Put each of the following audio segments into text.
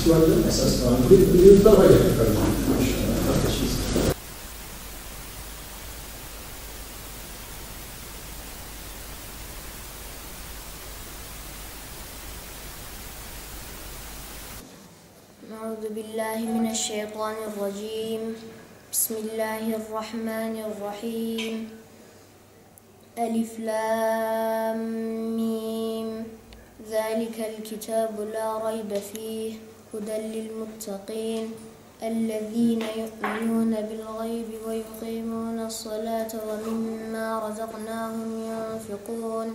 Suallerin esas var. Bir yılda var yaptık. Euzu billahi mineşşeytanirracim. Bismillahirrahmanirrahim. Elif lam mim. Zalikel kitabu la raybe fih. Huden lil muttaqin. Ellezine yu'minune bil gaybi ve yuqimune's salate ve mimma razaqnahum yunfikun.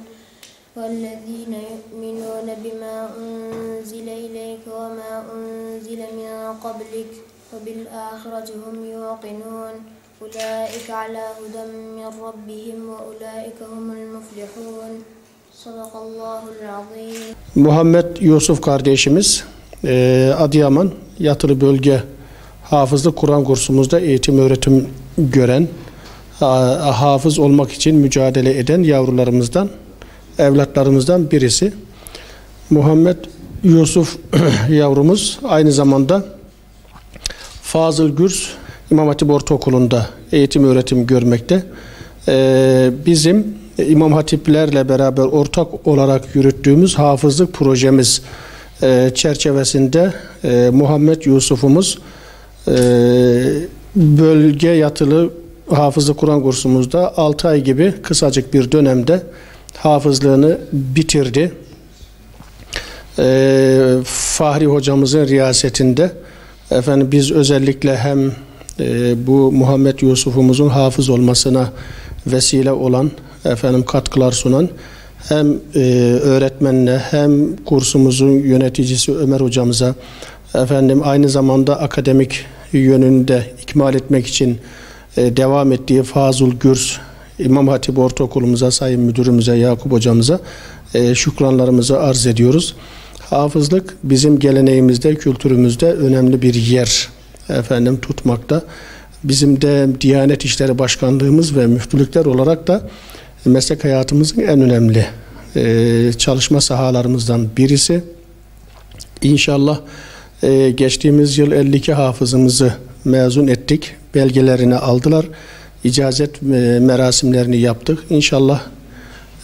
وَالَّذ۪ينَ يُؤْمِنُونَ بِمَا أُنْزِلَ إِلَيْكَ وَمَا أُنْزِلَ مِنْ قَبْلِكَ وَبِالْآخِرَةِ هُمْ يُوقِنُونَ أُولَٰئِكَ عَلَى هُدًى مِنْ رَبِّهِمْ وَأُولَٰئِكَ هُمُ الْمُفْلِحُونَ صَدَقَ اللّٰهُ الْعَظِيمُ. Muhammed Yusuf kardeşimiz Adıyaman Yatılı Bölge Hafızlık Kur'an kursumuzda eğitim öğretim gören, hafız olmak için mücadele eden yavrularımızdan, evlatlarımızdan birisi. Muhammed Yusuf yavrumuz aynı zamanda Fazıl Gürs İmam Hatip Ortaokulu'nda eğitim öğretim görmekte. Bizim İmam Hatiplerle beraber ortak olarak yürüttüğümüz hafızlık projemiz çerçevesinde Muhammed Yusuf'umuz bölge yatılı hafızlık Kur'an kursumuzda 6 ay gibi kısacık bir dönemde hafızlığını bitirdi. Fahri hocamızın riyasetinde biz özellikle hem bu Muhammed Yusuf'umuzun hafız olmasına vesile olan katkılar sunan hem öğretmenine hem kursumuzun yöneticisi Ömer hocamıza aynı zamanda akademik yönünde ikmal etmek için devam ettiği Fazıl Gürs İmam Hatip Ortaokulumuza, Sayın Müdürümüze, Yakup hocamıza şükranlarımızı arz ediyoruz. Hafızlık bizim geleneğimizde, kültürümüzde önemli bir yer tutmakta. Bizim de Diyanet İşleri Başkanlığımız ve müftülükler olarak da meslek hayatımızın en önemli çalışma sahalarımızdan birisi. İnşallah geçtiğimiz yıl 52 hafızımızı mezun ettik. Belgelerini aldılar. İcazet merasimlerini yaptık. İnşallah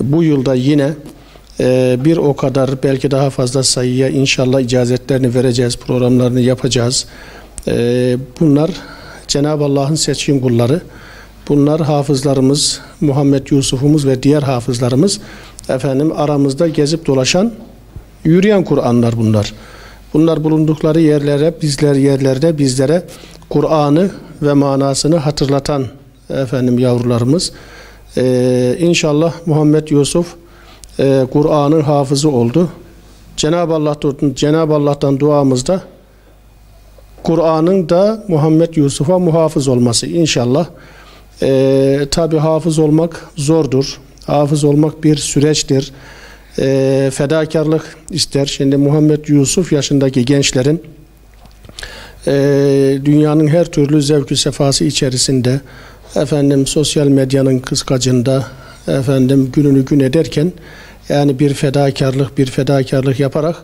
bu yılda yine bir o kadar belki daha fazla sayıya inşallah icazetlerini vereceğiz, programlarını yapacağız. Bunlar Cenab-ı Allah'ın seçkin kulları. Bunlar hafızlarımız, Muhammed Yusuf'umuz ve diğer hafızlarımız aramızda gezip dolaşan, yürüyen Kur'anlar bunlar. Bunlar bulundukları yerlerde bizlere Kur'an'ı ve manasını hatırlatan yavrularımız. İnşallah Muhammed Yusuf Kur'an'ın hafızı oldu. Cenab-ı Allah'tan duamızda Kur'an'ın da Muhammed Yusuf'a muhafız olması inşallah. Tabi hafız olmak zordur. Hafız olmak bir süreçtir. Fedakarlık ister. Şimdi Muhammed Yusuf yaşındaki gençlerin dünyanın her türlü zevkü sefası içerisinde sosyal medyanın kıskacında gününü gün ederken bir fedakarlık yaparak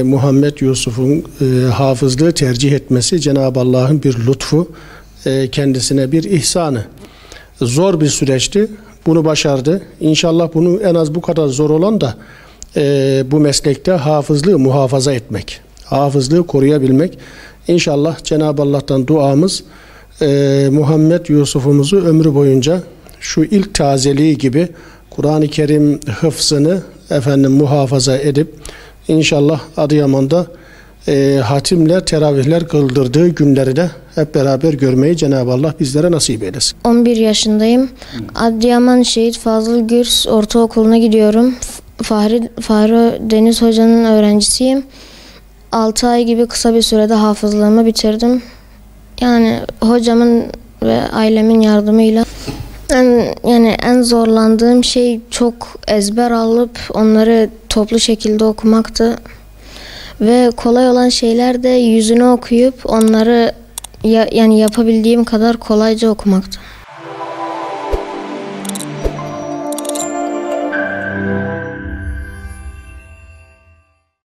Muhammed Yusuf'un hafızlığı tercih etmesi Cenab-ı Allah'ın bir lütfu, kendisine bir ihsanı. Zor bir süreçti. Bunu başardı. İnşallah bunu en az bu kadar zor olan da bu meslekte hafızlığı muhafaza etmek, hafızlığı koruyabilmek. İnşallah Cenab-ı Allah'tan duamız Muhammed Yusuf'umuzu ömrü boyunca şu ilk tazeliği gibi Kur'an-ı Kerim hıfzını muhafaza edip inşallah Adıyaman'da hatimler, teravihler kıldırdığı günleri de hep beraber görmeyi Cenab-ı Allah bizlere nasip eylesin. 11 yaşındayım. Adıyaman Şehit Fazıl Gürs Ortaokulu'na gidiyorum. Fahri Deniz Hoca'nın öğrencisiyim. 6 ay gibi kısa bir sürede hafızlığımı bitirdim. Hocamın ve ailemin yardımıyla en zorlandığım şey çok ezber alıp onları toplu şekilde okumaktı. Ve kolay olan şeyler de yüzünü okuyup onları yapabildiğim kadar kolayca okumaktı.